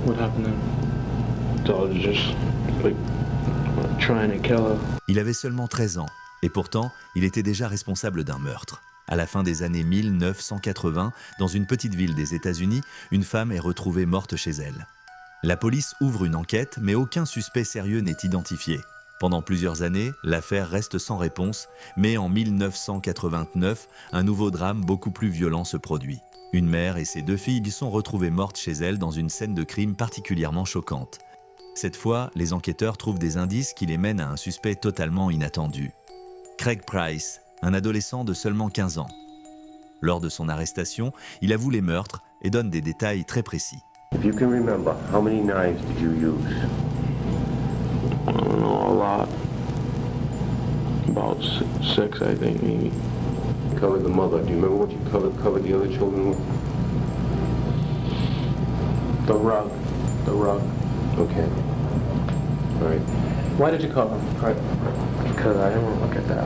What happened then? So I was just like trying to kill her. Il avait seulement 13 ans, et pourtant, il était déjà responsable d'un meurtre. À la fin des années 1980, dans une petite ville des États-Unis, une femme est retrouvée morte chez elle. La police ouvre une enquête, mais aucun suspect sérieux n'est identifié. Pendant plusieurs années, l'affaire reste sans réponse, mais en 1989, un nouveau drame beaucoup plus violent se produit. Une mère et ses 2 filles sont retrouvées mortes chez elle dans une scène de crime particulièrement choquante. Cette fois, les enquêteurs trouvent des indices qui les mènent à un suspect totalement inattendu. Craig Price, un adolescent de seulement 15 ans. Lors de son arrestation, il avoue les meurtres et donne des détails très précis. If you can remember, how many knives did you use? I don't know, a lot. About six, I think, maybe. You covered the mother. Do you remember what you covered the other children with? The rug. The rug. Okay. All right. Why did you cover him? Because I didn't want to look at that.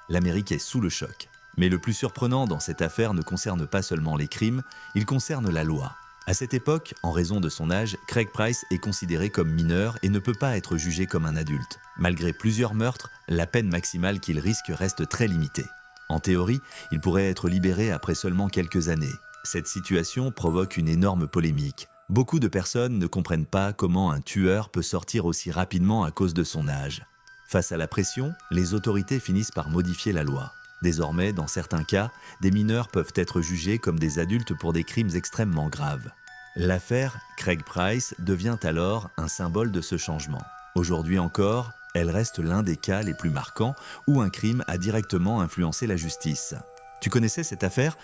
L'Amérique est sous le choc. Mais le plus surprenant dans cette affaire ne concerne pas seulement les crimes, il concerne la loi. À cette époque, en raison de son âge, Craig Price est considéré comme mineur et ne peut pas être jugé comme un adulte. Malgré plusieurs meurtres, la peine maximale qu'il risque reste très limitée. En théorie, il pourrait être libéré après seulement quelques années. Cette situation provoque une énorme polémique. Beaucoup de personnes ne comprennent pas comment un tueur peut sortir aussi rapidement à cause de son âge. Face à la pression, les autorités finissent par modifier la loi. Désormais, dans certains cas, des mineurs peuvent être jugés comme des adultes pour des crimes extrêmement graves. L'affaire Craig Price devient alors un symbole de ce changement. Aujourd'hui encore, elle reste l'un des cas les plus marquants où un crime a directement influencé la justice. Tu connaissais cette affaire?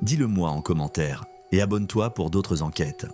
Dis-le moi en commentaire et abonne-toi pour d'autres enquêtes.